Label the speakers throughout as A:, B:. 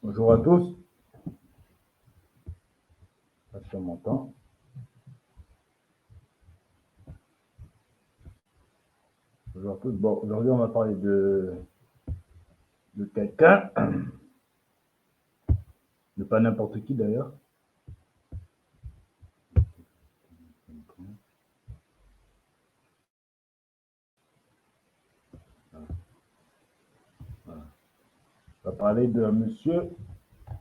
A: Bonjour à tous, est-ce qu'on m'entend? Bonjour à tous. Bon, aujourd'hui on va parler de quelqu'un, de pas n'importe qui d'ailleurs. On va parler de monsieur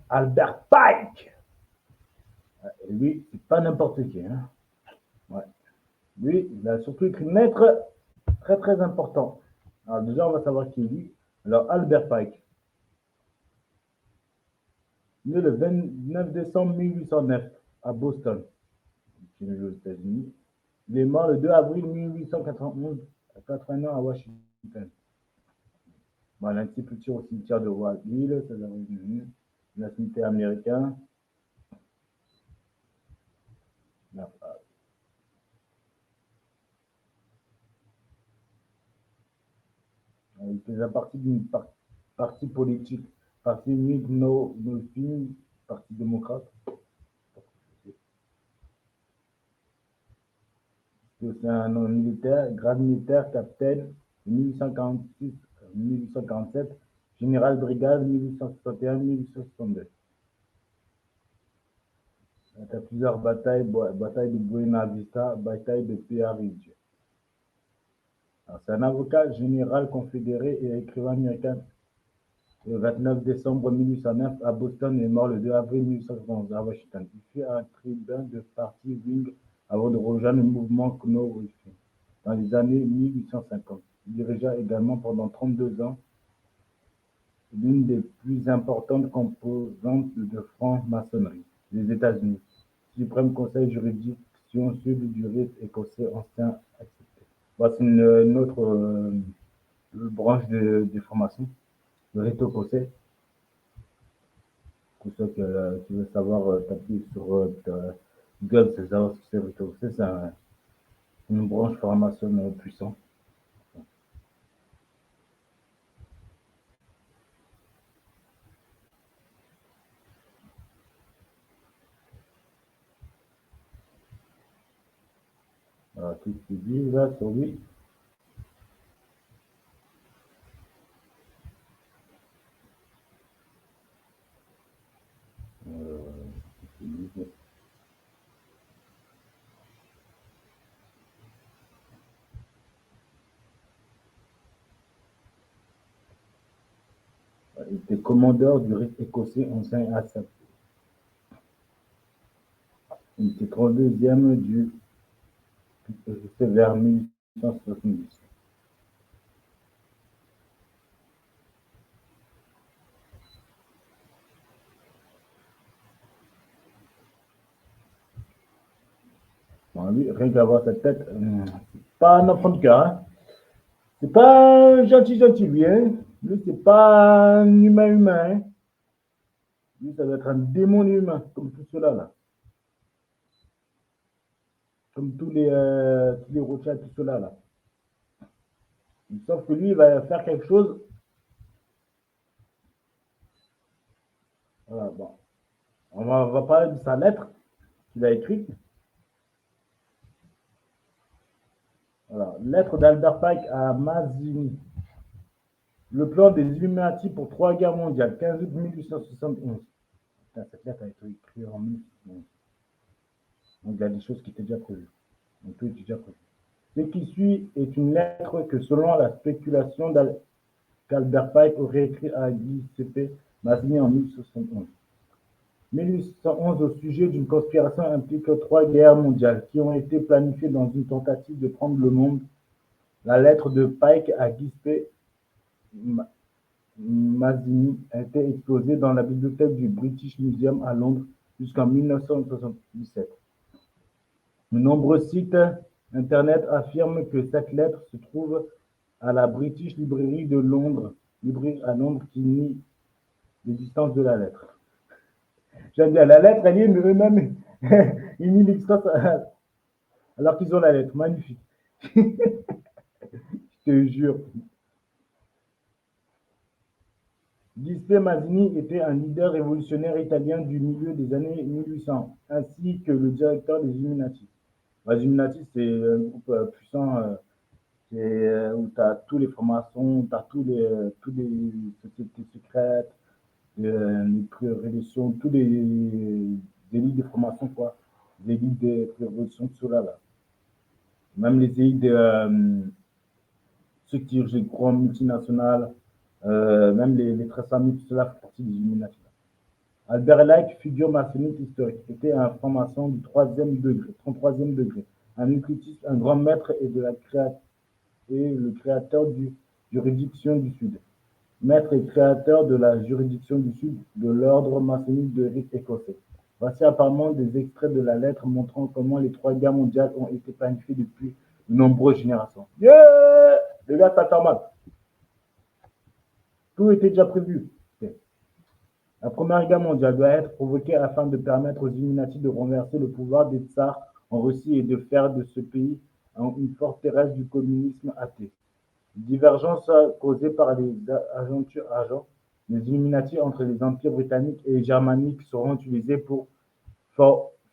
A: Albert Pike. Et lui, c'est pas n'importe qui. Hein. Ouais. Lui, il a surtout écrit une lettre très très important. Alors déjà, on va savoir qui est lui. Alors, Albert Pike, né le 29 décembre 1809 à Boston, qui est né aux États-Unis. Il est mort le 2 avril 1891 à 80 ans à Washington. Bon, l'inscription au cimetière de Wall Hill, ça le cimetière américain. Il faisait partie d'une parti politique, parti Whig No Nothing, parti démocrate. C'est un nom militaire, grade militaire, capitaine, 1846-1847, général brigade, 1861-1862. Il y a plusieurs batailles, bataille de Buena Vista, bataille de Pearl Ridge. C'est un avocat général confédéré et écrivain américain le 29 décembre 1809 à Boston et mort le 2 avril 1891 à Washington. Il fut un tribun de parti Whig avant de rejoindre le mouvement Knowlton dans les années 1850. Il dirigea également pendant 32 ans l'une des plus importantes composantes de franc-maçonnerie des États-Unis, Suprême Conseil Juridiction Sud du rite écossais ancien accepté. Voici une autre branche des formations, le rite écossais. Pour ceux qui veulent savoir, taper sur Google, c'est savoir ce que c'est le rite écossais. C'est une branche formation puissante. Alors, tout ce qu'ils disent là sur lui. Il était commandeur du rite écossais ancien accepté. Il était 32e du vers 1870. Bon, lui, rien qu'à voir sa tête, c'est pas un enfant de cœur. Hein. C'est pas un gentil lui. Hein. Lui, c'est pas un humain. Hein. Lui, ça doit être un démon humain, comme tout cela là. Comme tous les Rothschild, tout cela là. Sauf que lui, il va faire quelque chose. Voilà, bon. On va parler de sa lettre qu'il a écrite. Voilà. Lettre d'Albert Pike à Mazzini. Le plan des Illuminati pour 3 guerres mondiales, 15 août 1871. Putain, cette lettre a été écrite en 1871. Donc il y a des choses qui étaient déjà prévues. Donc tout était déjà prévu. Ce qui suit est une lettre que, selon la spéculation qu'Albert Pike aurait écrite à Giuseppe Mazzini en 1871. 1811 au sujet d'une conspiration implique 3 guerres mondiales qui ont été planifiées dans une tentative de prendre le monde. La lettre de Pike à Giuseppe Mazzini a été exposée dans la bibliothèque du British Museum à Londres jusqu'en 1977. De nombreux sites internet affirment que cette lettre se trouve à la British Library de Londres, librairie à Londres, qui nie l'existence de la lettre. J'aime bien, la lettre, elle y est, mais eux-mêmes, ils nient l'existence alors qu'ils ont la lettre. Magnifique. Je te jure. Giuseppe Mazzini était un leader révolutionnaire italien du milieu des années 1800, ainsi que le directeur des Illuminati. Les Illuminati, c'est un groupe puissant où tu as tous les formations, tu as tous les sociétés secrètes, les prérévolutions, tous les élites de formation, quoi. Les élites de prérévolution, tout cela là. Même les élites de ceux qui dirigent les grandes multinationales, même les très amis, tout cela fait partie des Illuminati. Albert Laik, figure maçonnique historique, était un franc-maçon du 3e degré, 33e degré, un occultiste, un grand maître et le créateur du juridiction du Sud. Maître et créateur de la juridiction du Sud de l'ordre maçonnique de rite écossais. Voici apparemment des extraits de la lettre montrant comment les 3 guerres mondiales ont été planifiées depuis de nombreuses générations. Yeah! Les gars, ça t'a mal. Tout était déjà prévu. La Première Guerre mondiale doit être provoquée afin de permettre aux Illuminati de renverser le pouvoir des tsars en Russie et de faire de ce pays une forteresse du communisme athée. Les divergences causées par les agents des Illuminati entre les empires britanniques et germaniques seront utilisées pour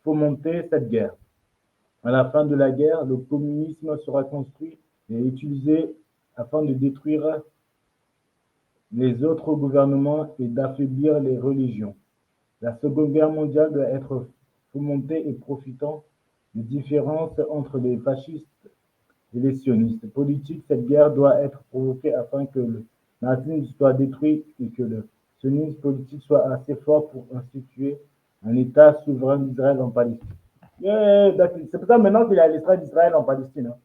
A: fomenter cette guerre. À la fin de la guerre, le communisme sera construit et utilisé afin de détruire les autres gouvernements et d'affaiblir les religions. La Seconde Guerre mondiale doit être fomentée et profitant des différences entre les fascistes et les sionistes politiques. Cette guerre doit être provoquée afin que le nazisme soit détruit et que le sionisme politique soit assez fort pour instituer un État souverain d'Israël en Palestine. Yeah, c'est pour ça maintenant qu'il y a l'État d'Israël en Palestine. Hein.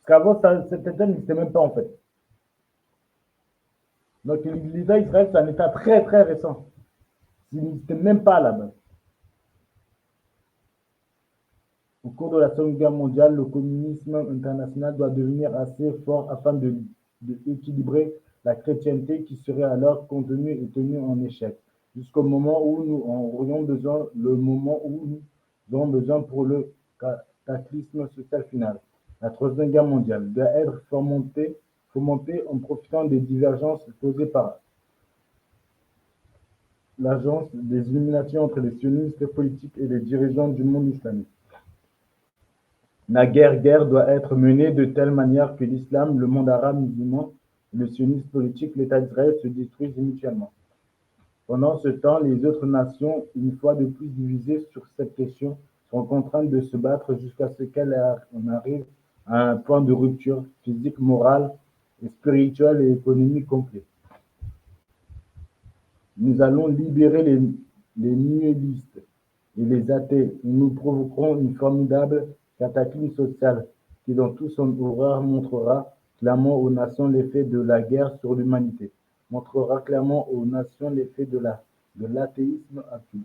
A: Parce qu'avant, cet État n'existait même pas en fait. Donc l'État d'Israël, c'est un État très très récent. Il n'existait même pas là-bas. Au cours de la Seconde Guerre mondiale, le communisme international doit devenir assez fort afin d'équilibrer la chrétienté qui serait alors contenue et tenue en échec, jusqu'au moment où nous en aurions besoin, le moment où nous aurons besoin pour le cataclysme social final. La Troisième Guerre mondiale doit être fomentée en profitant des divergences causées par l'agence des Illuminati entre les sionistes politiques et les dirigeants du monde islamique. La guerre doit être menée de telle manière que l'islam, le monde arabe musulman, le sionisme politique, l'État d'Israël se détruisent mutuellement. Pendant ce temps, les autres nations, une fois de plus divisées sur cette question, sont contraintes de se battre jusqu'à ce qu'elles arrivent à un point de rupture physique, morale, et spirituelle et économique complet. Nous allons libérer les nihilistes et les athées, et nous provoquerons une formidable cataclysme social qui, dans toute son horreur, montrera clairement aux nations l'effet de la guerre sur l'humanité, montrera clairement aux nations l'effet de l'athéisme actuel,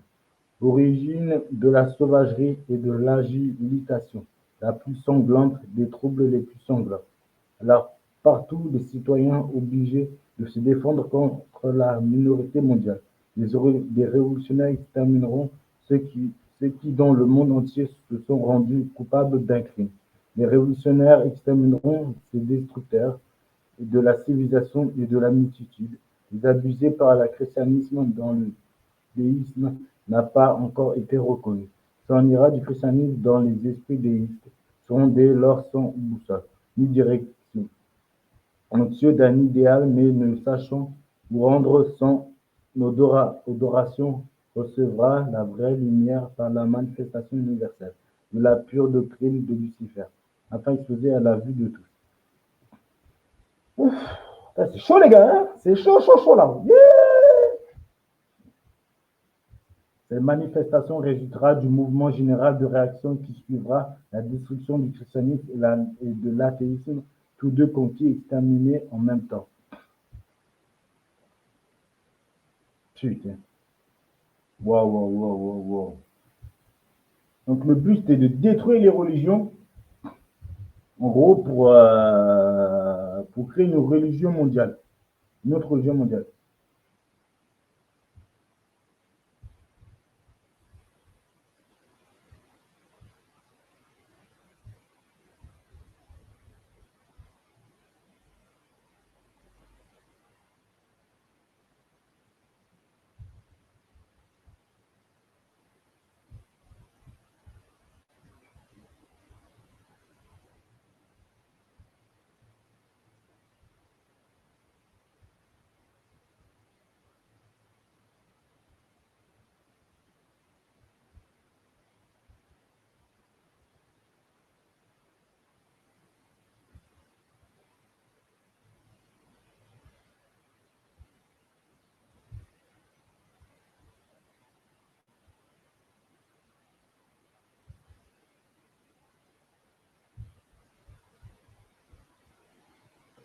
A: origine de la sauvagerie et de l'agitation, la plus sanglante des troubles les plus sanglants. Alors, partout, les citoyens obligés de se défendre contre la minorité mondiale. Les révolutionnaires extermineront ceux qui, dans le monde entier, se sont rendus coupables d'un crime. Les révolutionnaires extermineront ces destructeurs de la civilisation et de la multitude. Les abusés par le christianisme dans le déisme n'a pas encore été reconnu. S'en ira du christianisme dans les esprits déistes, seront dès lors sans boussole, ni direction, anxieux d'un idéal, mais ne sachant où rendre son adoration, recevra la vraie lumière par la manifestation universelle de la pure doctrine de Lucifer, afin d'exposer à la vue de tous. Ouf, c'est chaud les gars, hein, c'est chaud, chaud, chaud là. Yeah. Cette manifestation résultera du mouvement général de réaction qui suivra la destruction du christianisme et de l'athéisme, tous deux conquis et exterminés en même temps. Putain. Waouh, waouh, waouh, waouh, waouh. Donc le but c'était de détruire les religions, en gros pour créer une religion mondiale, une autre religion mondiale.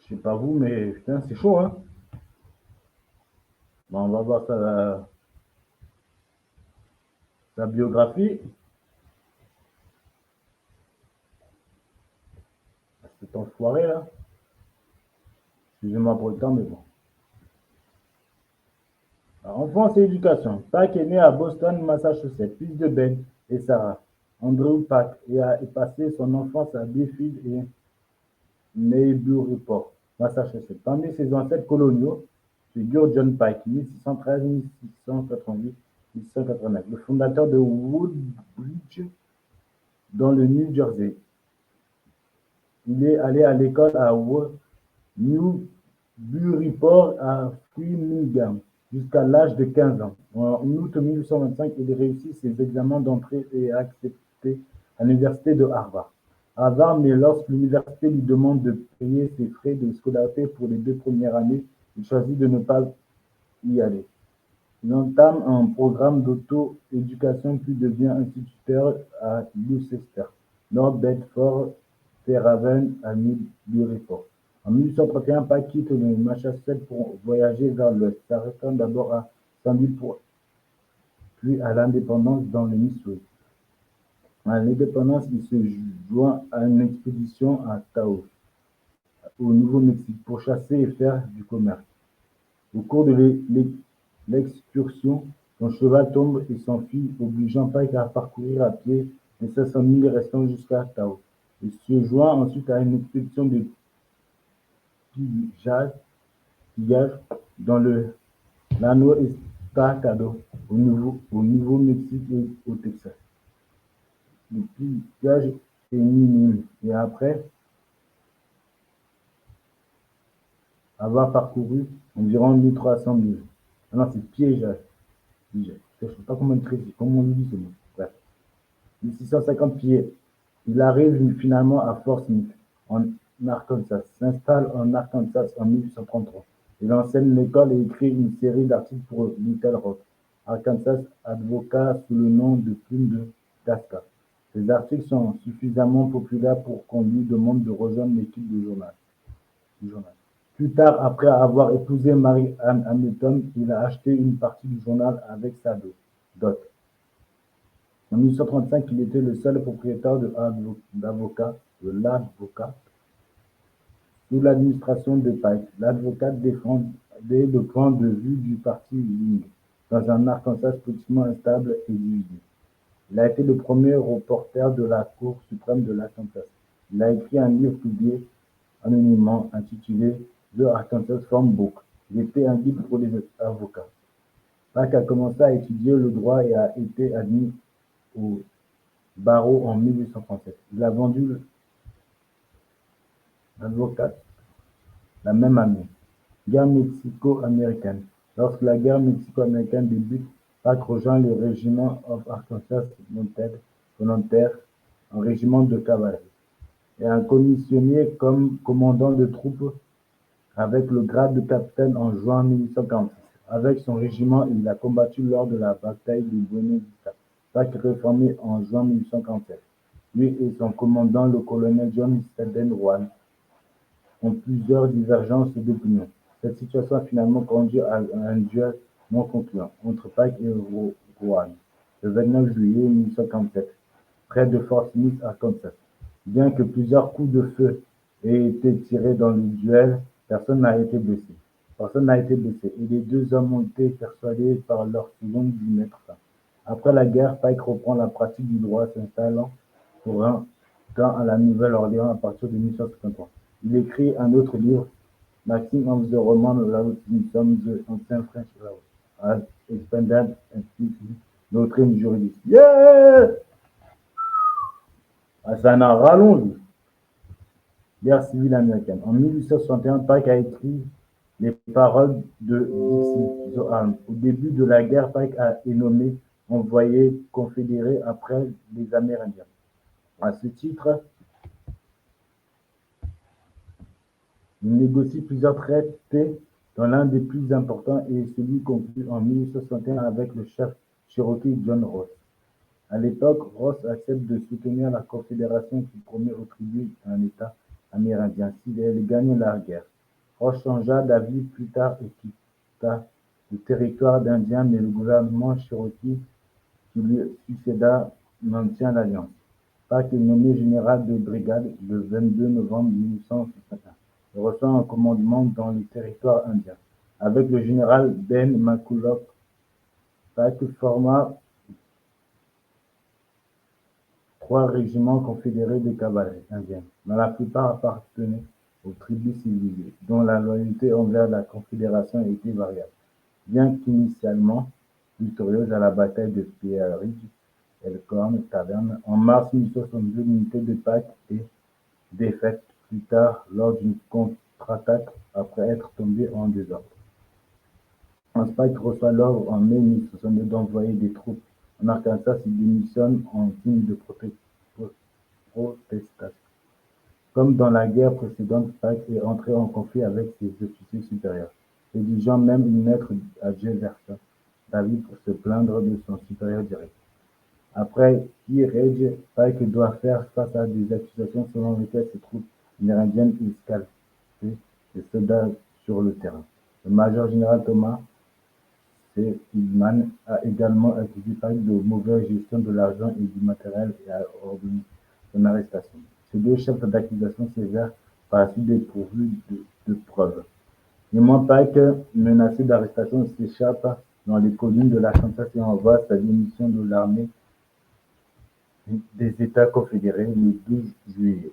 A: Je sais pas vous, mais putain, c'est chaud, hein. Bon, on va voir sa biographie. Cet enfoiré, là. Excusez-moi pour le temps, mais bon. Alors, enfance et éducation. Pack est né à Boston, Massachusetts, fils de Ben et Sarah. Andrew Pack et a passé son enfance à Bayfield et Newburyport, Massachusetts. Parmi ses ancêtres coloniaux figure John Pike, 1613-1688-1689, le fondateur de Woodbridge dans le New Jersey. Il est allé à l'école à Newburyport à Framingham jusqu'à l'âge de 15 ans. En août 1825, il réussit ses examens d'entrée et est accepté à l'université de Harvard. Mais lorsque l'université lui demande de payer ses frais de scolarité pour les 2 premières années, il choisit de ne pas y aller. Il entame un programme d'auto-éducation puis devient instituteur à Gloucester, North Bedford, Fairhaven à Newburyport. En 1831, Pike quitte le Massachusetts pour voyager vers l'ouest, s'arrêtant d'abord à Sandy puis à l'Indépendance dans le Missouri. À l'Indépendance, il se joint à une expédition à Taos, au Nouveau-Mexique, pour chasser et faire du commerce. Au cours de l'excursion, son cheval tombe et s'enfuit, obligeant Pike à parcourir à pied les 500 milles restants jusqu'à Taos. Il se joint ensuite à une expédition de pillage dans le Llano Estacado, au Nouveau-Mexique et au Texas. Le pillage est minime et après avoir parcouru environ 1300 milles. Ah non, c'est piégeage. Je ne sais pas comment on dit ce mot. Bref. 1650 pieds. Il arrive finalement à Fort Smith, en Arkansas, s'installe en Arkansas en 1833. Il enseigne l'école et écrit une série d'articles pour Little Rock, Arkansas Advocate sous le nom de Plume de Casca. Ces articles sont suffisamment populaires pour qu'on lui demande de rejoindre l'équipe du journal. Plus tard, après avoir épousé Mary Ann Hamilton, il a acheté une partie du journal avec sa dot. En 1835, il était le seul propriétaire de l'Avocat sous l'administration de Pike. L'Avocat défendait le point de vue du parti Whig dans un Arkansas politiquement instable et divisé. Il a été le premier reporter de la Cour suprême de l'Arkansas. Il a écrit un livre publié anonymement intitulé The Arkansas Farm Book. Il était un guide pour les avocats. Pike a commencé à étudier le droit et a été admis au barreau en 1837. Il a vendu l'avocat la même année. Guerre mexico-américaine. Lorsque la guerre mexico-américaine débute, Pike rejoint le Regiment of Arkansas Mounted Volunteers, un régiment de cavalerie, et est commissionné comme commandant de troupes avec le grade de capitaine en juin 1846. Avec son régiment, il a combattu lors de la bataille de Buena Vista. Pike réformé en juin 1847. Lui et son commandant, le colonel John Stedman Rowan, ont plusieurs divergences d'opinion. Cette situation a finalement conduit à un duel non concluant entre Pike et Rowan le 29 juillet 1847, près de Fort Smith, Arkansas. Bien que plusieurs coups de feu aient été tirés dans le duel, personne n'a été blessé. Et les deux hommes ont été persuadés par leur second d'y mettre fin. Après la guerre, Pike reprend la pratique du droit, s'installant pour un temps à la Nouvelle-Orléans à partir de 1853. Il écrit un autre livre, Maxim of the Roman Law from the Ancient French Law, as expanded and doctrine juridique. Yeah! Ah, c'est un rallonge. Guerre civile américaine. En 1861, Pike a écrit les paroles de Dixie the Arm. Au début de la guerre, Pike est nommé envoyé confédéré après les Amérindiens. À ce titre, il négocie plusieurs traités, dont l'un des plus importants est celui conclu en 1861 avec le chef cherokee John Ross. À l'époque, Ross accepte de soutenir la Confédération qui promet aux tribus un État amérindien si elle gagne la guerre. Roche changea d'avis plus tard et quitta le territoire d'Indiens, mais le gouvernement Cherokee qui lui succéda maintient l'alliance. Pike est nommé général de brigade le 22 novembre 1861 et reçoit un commandement dans les territoires indiens. Avec le général Ben McCulloch, Pike forma 3 régiments confédérés de cavalerie indienne, dont la plupart appartenaient aux tribus civilisées, dont la loyauté envers la Confédération était variable. Bien qu'initialement victorieuse à la bataille de Pea Ridge, Elkhorn Tavern, en mars 1862, l'unité de Pike est défaite plus tard lors d'une contre-attaque après être tombée en désordre. Pike reçoit l'ordre en mai 1862 d'envoyer des troupes en Arkansas. Il démissionne en signe de protestation. Comme dans la guerre précédente, Pike est entré en conflit avec ses officiers supérieurs, rédigeant même une lettre à Jefferson Davis pour se plaindre de son supérieur direct. Après Pea Ridge, Pike doit faire face à des accusations selon lesquelles ses troupes amérindiennes escalpaient des soldats sur le terrain. Le major général Thomas C. Hillman a également accusé Pike de mauvaise gestion de l'argent et du matériel et a ordonné son arrestation. Ces 2 chefs d'accusation s'avèrent par la suite dépourvus de preuves. Néanmoins, Pike, menacé d'arrestation, s'échappe dans les collines de l'Arkansas et envoie sa démission de l'armée des États confédérés le 12 juillet.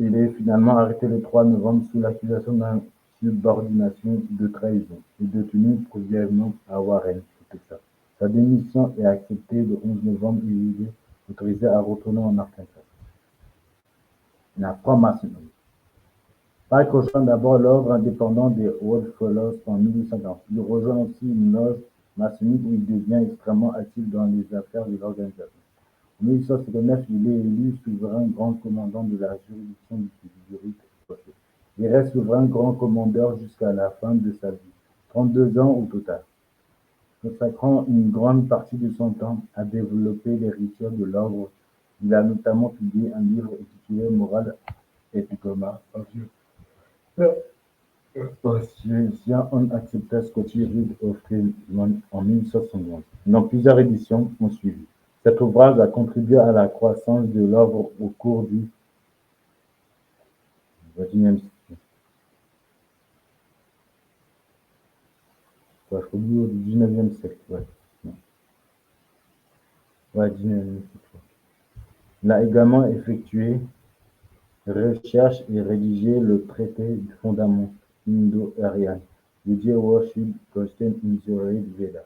A: Il est finalement arrêté le 3 novembre sous l'accusation d'insubordination de trahison et détenu provisoirement à Warren, au Texas. Sa démission est acceptée le 11 novembre et il est autorisé à retourner en Arkansas. La franc-maçonnerie. Pike rejoint d'abord l'ordre indépendant des Odd Fellows en 1840. Il rejoint aussi une loge maçonnique où il devient extrêmement actif dans les affaires de l'organisation. En 1859, il est élu souverain grand commandant de la juridiction du rite écossais. Il reste souverain grand commandeur jusqu'à la fin de sa vie, 32 ans au total, consacrant une grande partie de son temps à développer les rituels de l'ordre. Il a notamment publié un livre intitulé Moral Epicomat, Unaccepted Scottish Rite of Freemen en 1871, dont plusieurs éditions ont suivi. Cet ouvrage a contribué à la croissance de l'ordre au cours du XIXe siècle. Au cours du XIXe siècle, ouais. Ouais, XIXe siècle. Il a également effectué recherches et rédigé le traité du fondament indo-aryan, dédié au worship Christian in the Rig Veda.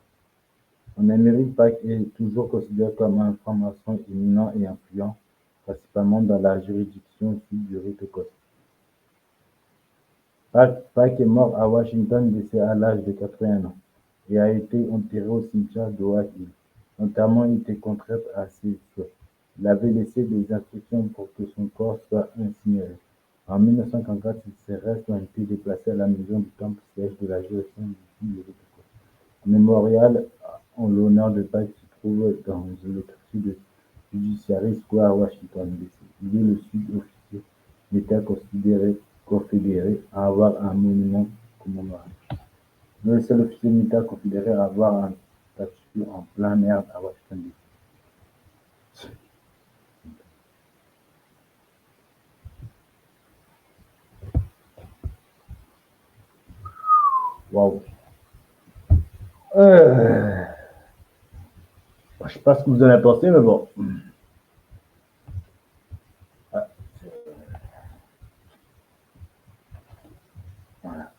A: En Amérique, Pike est toujours considéré comme un franc-maçon éminent et influent, principalement dans la juridiction sud du rite écossais. Pike est mort à Washington, D.C. à l'âge de 81 ans et a été enterré au cimetière de White Hill. L'enterrement était contraire à ses souhaits. Il avait laissé des instructions pour que son corps soit incinéré. En 1954, ses restes ont été déplacés à la maison du temple siège de la juridiction du sud du rite écossais. Un mémorial en l'honneur de Pike se trouve dans le quartier de Judiciary Square, Washington, D.C. Il est le seul officier d'État confédéré à avoir un monument commémoratif. Il est le seul officier militaire confédéré à avoir un statue en plein air à Washington, D.C. Waouh! Je sais pas ce que vous en avez pensé, mais bon. Voilà.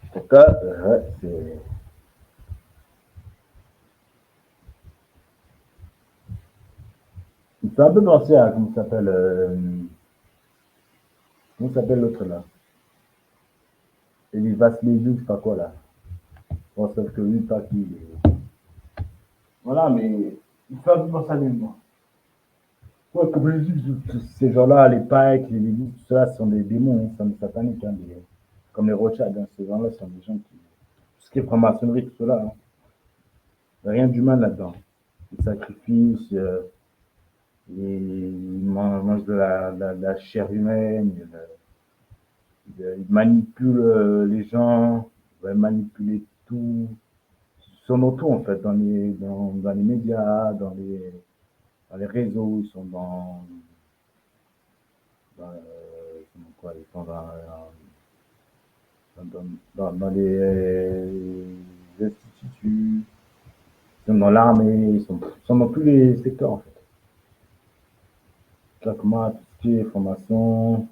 A: En tout cas, c'est. Il fait un peu penser à, comment s'appelle l'autre là? Elivas Lejoux, je sais pas quoi là. Bon, sauf que lui, pas qu'il est. Voilà, mais il fait un peu penser à lui, moi. Ouais, comme je dis, ces gens-là, les Pikes, les Lévis, tout ça, ce sont des démons, hein, sont des sataniques, hein, comme les Rothschild, hein, ces gens-là sont des gens qui. Tout ce qui est franc-maçonnerie, tout cela, hein. Il n'y a rien d'humain là-dedans. Ils sacrifient, ils mangent de la chair humaine, ils manipulent les gens, ils veulent manipuler tout. Ils sont dans tout en fait, dans les médias, dans les réseaux, ils sont quoi, ils sont dans les instituts, ils sont dans l'armée, ils sont dans tous les secteurs en fait. Traitement, tout ce qui est formation.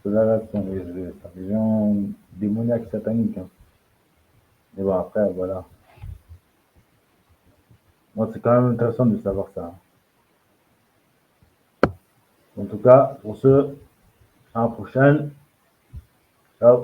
A: Là, ce sont des religions démoniaques, sataniques. Hein. Mais bon, après, voilà. Moi, c'est quand même intéressant de savoir ça. En tout cas, pour ce, à la prochaine. Ciao.